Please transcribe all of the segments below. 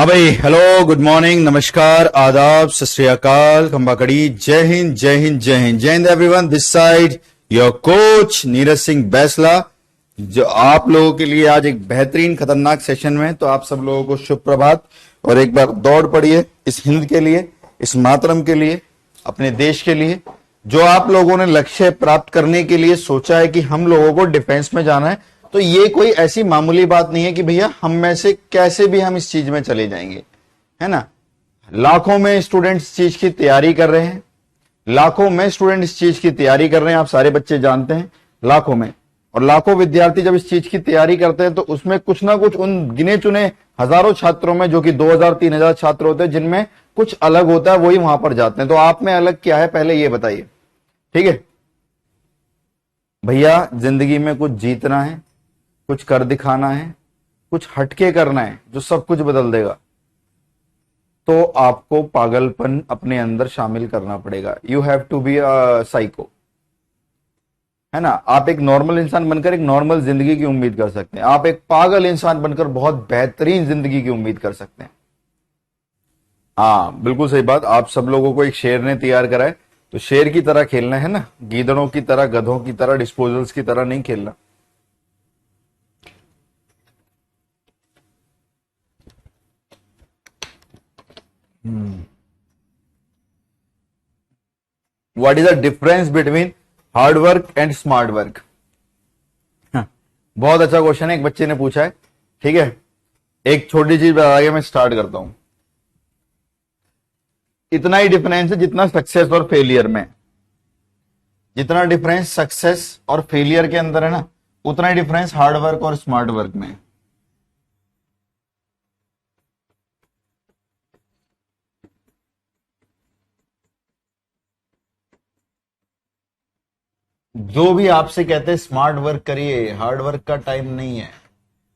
हाँ भाई, hello, good morning, नमस्कार, आदाब, सत श्री अकाल, खंबा कड़ी, जय हिंद जय हिंद जय हिंद जय Hind everyone. This side your coach Neeraj Singh Bainsla, जो आप लोगों के लिए आज एक बेहतरीन खतरनाक सेशन में। तो आप सब लोगों को शुभ प्रभात। और एक बार दौड़ पड़िए इस हिंद के लिए, इस मातरम के लिए, अपने देश के लिए, जो आप लोगों ने लक्ष्य प्राप्त करने के लिए सोचा है कि हम लोगों को डिफेंस में जाना है। तो ये कोई ऐसी मामूली बात नहीं है कि भैया हम में से कैसे भी हम इस चीज में चले जाएंगे, है ना। लाखों में स्टूडेंट्स इस चीज की तैयारी कर रहे हैं, लाखों में स्टूडेंट इस चीज की तैयारी कर रहे हैं, आप सारे बच्चे जानते हैं, लाखों में। और लाखों विद्यार्थी जब इस चीज की तैयारी करते हैं तो उसमें कुछ ना कुछ उन गिने चुने हजारों छात्रों में, जो कि 2000-3000 छात्र होते हैं, जिनमें कुछ अलग होता है, वही वहां पर जाते हैं। तो आप में अलग क्या है पहले ये बताइए, ठीक है भैया। जिंदगी में कुछ जीतना है, कुछ कर दिखाना है, कुछ हटके करना है जो सब कुछ बदल देगा। तो आपको पागलपन अपने अंदर शामिल करना पड़ेगा। You have to be a psycho, है ना। आप एक नॉर्मल इंसान बनकर एक नॉर्मल जिंदगी की उम्मीद कर सकते हैं, आप एक पागल इंसान बनकर बहुत बेहतरीन जिंदगी की उम्मीद कर सकते हैं। हाँ, बिल्कुल सही बात। आप सब लोगों को एक शेर ने तैयार करा है, तो शेर की तरह खेलना है ना, गीदड़ों की तरह, गधों की तरह, डिस्पोजल्स की तरह नहीं खेलना। What is the difference between hard work and smart work? बहुत अच्छा क्वेश्चन है, एक बच्चे ने पूछा है, ठीक है। एक छोटी चीज बता के मैं स्टार्ट करता हूं। इतना ही डिफरेंस है जितना सक्सेस और फेलियर में, जितना डिफरेंस सक्सेस और फेलियर के अंदर है ना, उतना ही डिफरेंस हार्ड वर्क और स्मार्ट वर्क में है। जो भी आपसे कहते हैं स्मार्ट वर्क करिए, हार्ड वर्क का टाइम नहीं है,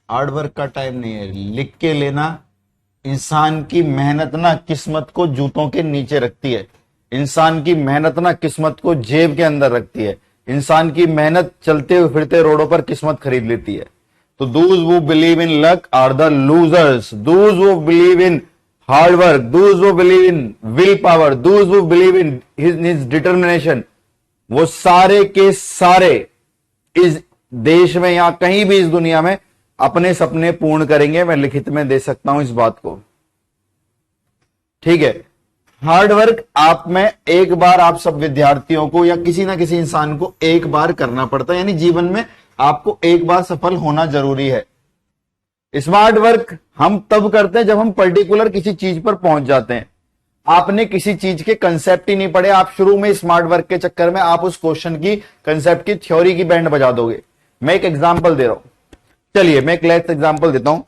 हार्ड वर्क का टाइम नहीं है। लिख के लेना, इंसान की मेहनत ना किस्मत को जूतों के नीचे रखती है, इंसान की मेहनत ना किस्मत को जेब के अंदर रखती है, इंसान की मेहनत चलते हुए फिरते रोडों पर किस्मत खरीद लेती है। तो those who believe in luck are the losers, those who believe in hard work, those who believe in will power, those who believe in his determination, वो सारे के सारे इस देश में या कहीं भी इस दुनिया में अपने सपने पूर्ण करेंगे। मैं लिखित में दे सकता हूं इस बात को, ठीक है। हार्ड वर्क आप में एक बार, आप सब विद्यार्थियों को या किसी ना किसी इंसान को एक बार करना पड़ता है, यानी जीवन में आपको एक बार सफल होना जरूरी है। स्मार्ट वर्क हम तब करते हैं जब हम पर्टिकुलर किसी चीज पर पहुंच जाते हैं। आपने किसी चीज के कंसेप्ट ही नहीं पढ़े, आप शुरू में स्मार्ट वर्क के चक्कर में आप उस क्वेश्चन की, कंसेप्ट की, थ्योरी की बैंड बजा दोगे। मैं एक एग्जांपल दे रहा हूं, चलिए मैं एक लेट्स एग्जांपल देता हूं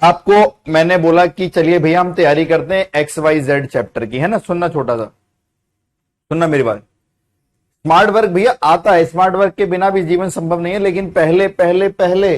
आपको। मैंने बोला कि चलिए भैया हम तैयारी करते हैं XYZ चैप्टर की, है ना। सुनना, छोटा सा सुनना मेरी बात। स्मार्ट वर्क भैया आता है, स्मार्ट वर्क के बिना भी जीवन संभव नहीं है, लेकिन पहले पहले पहले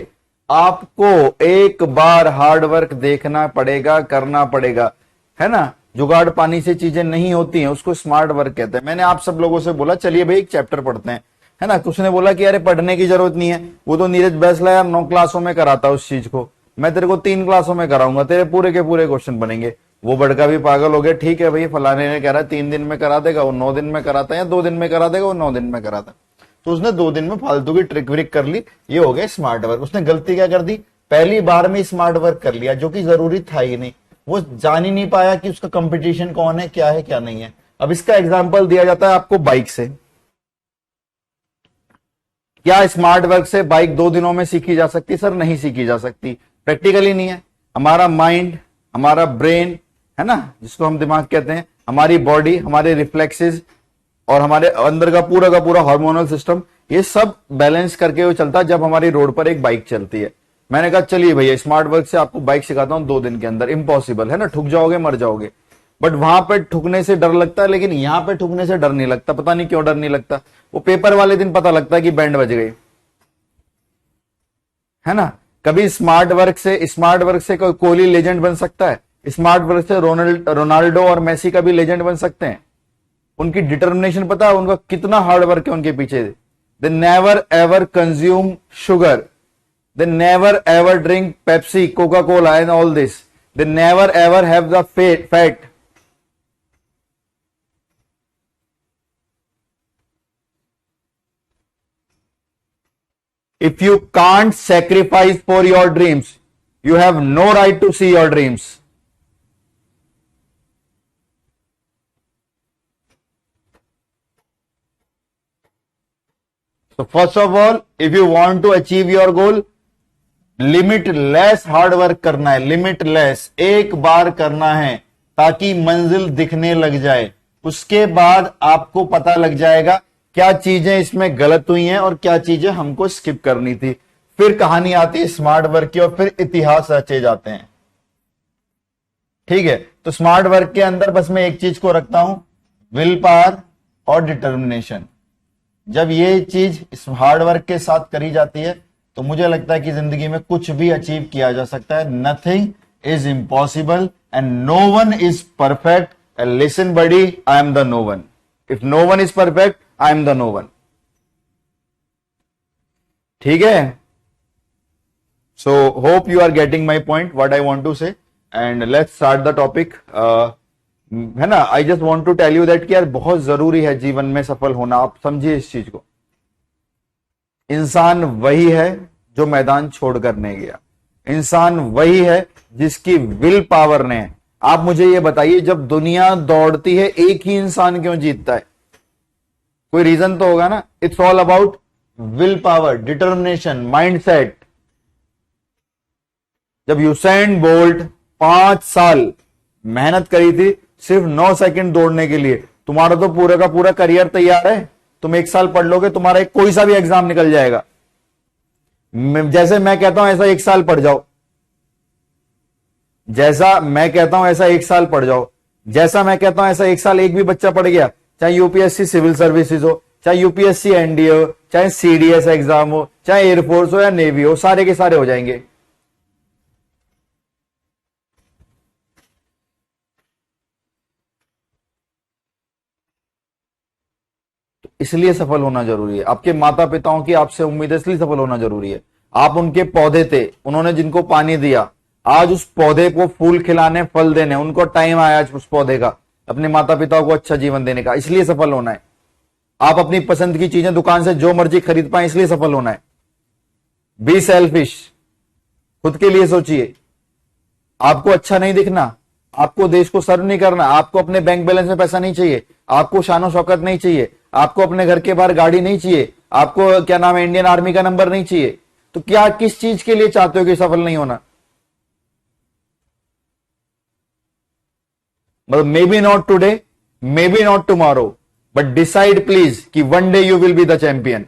आपको एक बार हार्ड वर्क देखना पड़ेगा, करना पड़ेगा, है ना। जुगाड़ पानी से चीजें नहीं होती हैं, उसको स्मार्ट वर्क कहते हैं। मैंने आप सब लोगों से बोला चलिए भाई एक चैप्टर पढ़ते हैं, है ना। कुछ ने बोला कि अरे पढ़ने की जरूरत नहीं है, वो तो नीरज बैसला यार 9 क्लासों में कराता उस चीज को, मैं तेरे को 3 क्लासों में कराऊंगा, तेरे पूरे के पूरे क्वेश्चन बनेंगे। वो बड़का भी पागल हो गया, ठीक है भाई फलाने ने कह रहा 3 दिन में करा देगा, वो 9 दिन में कराता है, या 2 दिन में करा देगा, वो 9 दिन में कराता। तो उसने 2 दिन में फालतू की ट्रिक व्रिक कर ली, ये हो गया स्मार्ट वर्क। उसने गलती क्या कर दी, पहली बार में स्मार्ट वर्क कर लिया, जो कि जरूरी था ही नहीं। वो जान ही नहीं पाया कि उसका कंपटीशन कौन है, क्या है क्या नहीं है। अब इसका एग्जांपल दिया जाता है आपको बाइक से। क्या स्मार्ट वर्क से बाइक 2 दिनों में सीखी जा सकती? सर नहीं सीखी जा सकती, प्रैक्टिकली नहीं है। हमारा माइंड, हमारा ब्रेन, है ना, जिसको हम दिमाग कहते हैं, हमारी बॉडी, हमारे रिफ्लेक्सेस और हमारे अंदर का पूरा हार्मोनल सिस्टम, ये सब बैलेंस करके वो चलता है जब हमारी रोड पर एक बाइक चलती है। मैंने कहा चलिए भैया स्मार्ट वर्क से आपको बाइक सिखाता हूं 2 दिन के अंदर। इम्पॉसिबल है ना, ठुक जाओगे, मर जाओगे। बट वहां पे ठुकने से डर लगता है, लेकिन यहां पे ठुकने से डर नहीं लगता। पता नहीं क्यों डर नहीं लगता, वो पेपर वाले दिन पता लगता है कि बैंड बज गई, है ना। कभी स्मार्ट वर्क से कोई कोहली लेजेंड बन सकता है, स्मार्ट वर्क से रोनाल्डो और मेसी का भी लेजेंड बन सकते हैं। उनकी डिटर्मिनेशन पता है उनका कितना हार्ड वर्क है उनके पीछे। They never ever consume sugar, they never ever drink Pepsi, Coca-Cola and all this. They never ever have the fat. If you can't sacrifice for your dreams, you have no right to see your dreams. So first of all, if you want to achieve your goal, limitless hard work करना है. Limitless एक बार करना है ताकि मंजिल दिखने लग जाए. उसके बाद आपको पता लग जाएगा क्या चीजें इसमें गलत हुई हैं और क्या चीजें हमको स्किप करनी थी. फिर कहानी आती है स्मार्ट वर्क की और फिर इतिहास रचे जाते हैं. ठीक है, तो स्मार्ट वर्क के अंदर बस मैं एक चीज को रखता हूं, विल पावर और डिटर्मिनेशन. जब ये चीज इस हार्ड वर्क के साथ करी जाती है तो मुझे लगता है कि जिंदगी में कुछ भी अचीव किया जा सकता है. Nothing is impossible and no one is perfect. Listen buddy, I am the no one. If no one is perfect, I am the no one. ठीक है. So hope you are getting my point, what I want to say. And let's start the topic. है ना, I just want to tell you that कि यार बहुत जरूरी है जीवन में सफल होना. आप समझिए इस चीज को. इंसान वही है जो मैदान छोड़कर नहीं गया. इंसान वही है जिसकी विल पावर ने. आप मुझे ये बताइए, जब दुनिया दौड़ती है एक ही इंसान क्यों जीतता है? कोई रीजन तो होगा ना. It's all about will power, determination, mindset. जब यूसैन बोल्ट 5 साल मेहनत करी थी सिर्फ 9 सेकंड दौड़ने के लिए, तुम्हारा तो पूरा का पूरा करियर तैयार है. तुम 1 साल पढ़ लोगे, तुम्हारा एक कोई सा भी एग्जाम निकल जाएगा. जैसे मैं कहता हूं ऐसा 1 साल पढ़ जाओ. जैसा मैं कहता हूं ऐसा 1 साल पढ़ जाओ. जैसा मैं कहता हूं ऐसा 1 साल एक भी बच्चा पढ़ गया, चाहे यूपीएससी सिविल सर्विसेज हो, चाहे यूपीएससी एनडीए हो, चाहे सीडीएस एग्जाम हो, चाहे एयरफोर्स हो या नेवी हो, सारे के सारे हो जाएंगे. इसलिए सफल होना जरूरी है. आपके माता पिताओं की आपसे उम्मीद है, इसलिए सफल होना जरूरी है. आप उनके पौधे थे, उन्होंने जिनको पानी दिया. आज उस पौधे को फूल खिलाने, फल देने, उनको टाइम आया आज उस पौधे का अपने माता पिताओं को अच्छा जीवन देने का. इसलिए सफल होना है. आप अपनी पसंद की चीजें दुकान से जो मर्जी खरीद पाए, इसलिए सफल होना है. बी सेल्फिश, खुद के लिए सोचिए. आपको अच्छा नहीं दिखना, आपको देश को सर्व नहीं करना, आपको अपने बैंक बैलेंस में पैसा नहीं चाहिए, आपको शानो शौकत नहीं चाहिए, आपको अपने घर के बाहर गाड़ी नहीं चाहिए, आपको क्या नाम है इंडियन आर्मी का नंबर नहीं चाहिए, तो क्या किस चीज के लिए चाहते हो कि सफल नहीं होना? मतलब maybe not today, maybe not tomorrow, but decide please कि one day you will be the champion.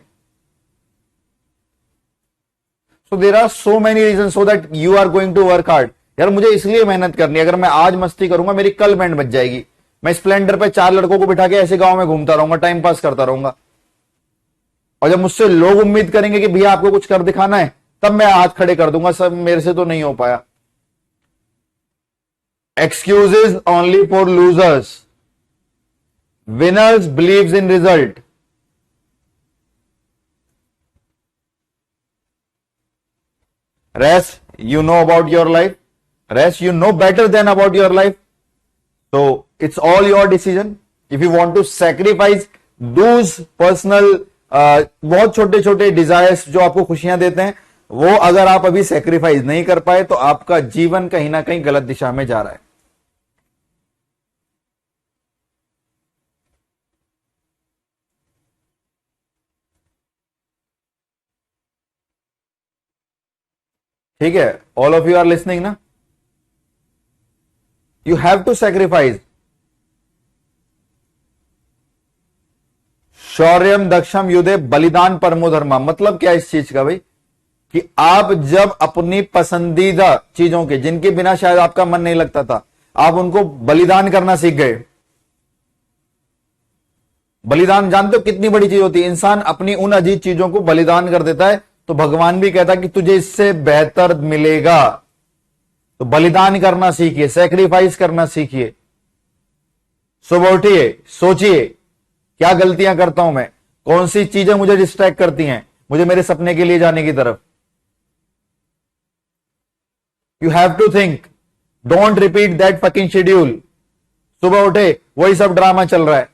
So there are so many reason so that you are going to work hard. यार मुझे इसलिए मेहनत करनी है, अगर मैं आज मस्ती करूंगा मेरी कल बैंड बच जाएगी. मैं स्प्लेंडर पे 4 लड़कों को बिठा के ऐसे गांव में घूमता रहूंगा, टाइम पास करता रहूंगा. और जब मुझसे लोग उम्मीद करेंगे कि भैया आपको कुछ कर दिखाना है, तब मैं हाथ खड़े कर दूंगा, सब मेरे से तो नहीं हो पाया. Excuses only for losers. Winners believes in result. Rest, you know about your life. Rest, you know better than about your life. So it's all your decision. If you want to sacrifice those personal बहुत छोटे छोटे desires जो आपको खुशियां देते हैं, वो अगर आप अभी सेक्रीफाइस नहीं कर पाए तो आपका जीवन कहीं ना कहीं गलत दिशा में जा रहा है. ठीक है, all of you are listening ना. You have to sacrifice. शौर्यम दक्षम युधे बलिदान परमो धर्मा. मतलब क्या इस चीज का भाई, कि आप जब अपनी पसंदीदा चीजों के, जिनके बिना शायद आपका मन नहीं लगता था, आप उनको बलिदान करना सीख गए. बलिदान जानते हो कितनी बड़ी चीज होती है? इंसान अपनी उन अजीज चीजों को बलिदान कर देता है तो भगवान भी कहता कि तुझे इससे बेहतर मिलेगा. तो बलिदान करना सीखिए, सेक्रीफाइस करना सीखिए. सुबह उठिए, सोचिए क्या गलतियां करता हूं मैं, कौन सी चीजें मुझे डिस्ट्रैक्ट करती हैं मुझे मेरे सपने के लिए जाने की तरफ. You have to think don't repeat that fucking schedule. सुबह उठे वही सब ड्रामा चल रहा है,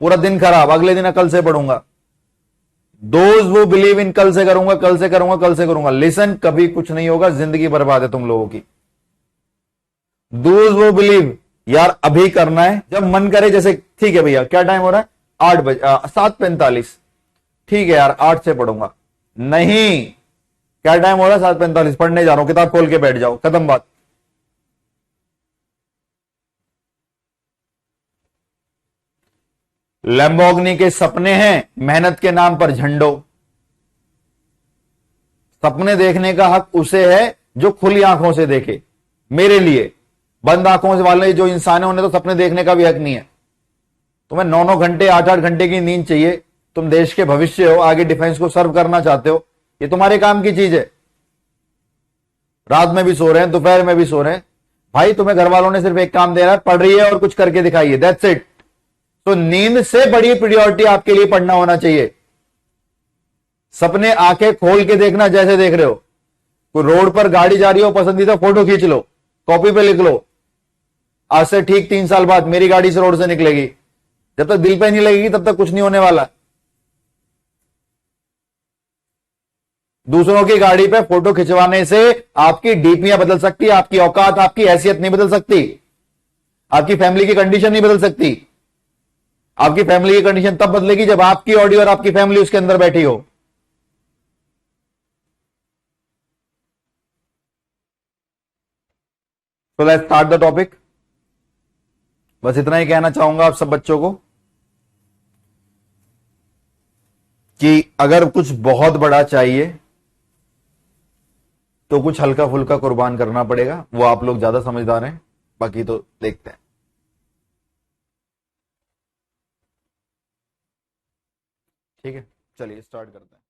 पूरा दिन खराब, अगले दिन कल से पढ़ूंगा। दोज वो बिलीव इन कल से करूंगा, कल से करूंगा, कल से करूंगा, लिसन, कभी कुछ नहीं होगा, जिंदगी बर्बाद है तुम लोगों की। दोज वो बिलीव यार अभी करना है, जब मन करे, जैसे ठीक है भैया क्या टाइम हो रहा है, 8 बजे, 7:45, ठीक है यार 8 से पढ़ूंगा। नहीं, क्या टाइम हो रहा है, 7:45, पढ़ने जा रहा हूं, किताब खोल के बैठ जाओ, खत्म बात। लैम्बोर्गिनी के सपने हैं, मेहनत के नाम पर झंडो। सपने देखने का हक उसे है जो खुली आंखों से देखे। मेरे लिए बंद आंखों से वाले जो इंसान है उन्हें तो सपने देखने का भी हक नहीं है। तुम्हें 9-9 घंटे 8-8 घंटे की नींद चाहिए, तुम देश के भविष्य हो, आगे डिफेंस को सर्व करना चाहते हो, ये तुम्हारे काम की चीज है। रात में भी सो रहे हैं, दोपहर में भी सो रहे हैं, भाई तुम्हें घर वालों ने सिर्फ एक काम दे रहा है, पढ़ रही है और कुछ करके दिखाइए, दैट्स इट। तो नींद से बड़ी प्रायोरिटी आपके लिए पढ़ना होना चाहिए। सपने आंखें खोल के देखना, जैसे देख रहे हो, कोई रोड पर गाड़ी जा रही हो, पसंदीदा फोटो खींच लो, कॉपी पे लिख लो, आज से ठीक 3 साल बाद मेरी गाड़ी से रोड से निकलेगी। जब तक दिल पे नहीं लगेगी तब तक कुछ नहीं होने वाला। दूसरों की गाड़ी पे फोटो खिंचवाने से आपकी डीपियां बदल सकती है, आपकी औकात, आपकी हैसियत नहीं बदल सकती, आपकी फैमिली की कंडीशन नहीं बदल सकती। आपकी फैमिली की कंडीशन तब बदलेगी जब आपकी ऑडियो और आपकी फैमिली उसके अंदर बैठी हो। तो लेट्स स्टार्ट द टॉपिक। बस इतना ही कहना चाहूंगा आप सब बच्चों को कि अगर कुछ बहुत बड़ा चाहिए तो कुछ हल्का फुल्का कुर्बान करना पड़ेगा, वो आप लोग ज्यादा समझदार हैं, बाकी तो देखते हैं। ठीक है, चलिए स्टार्ट करते हैं।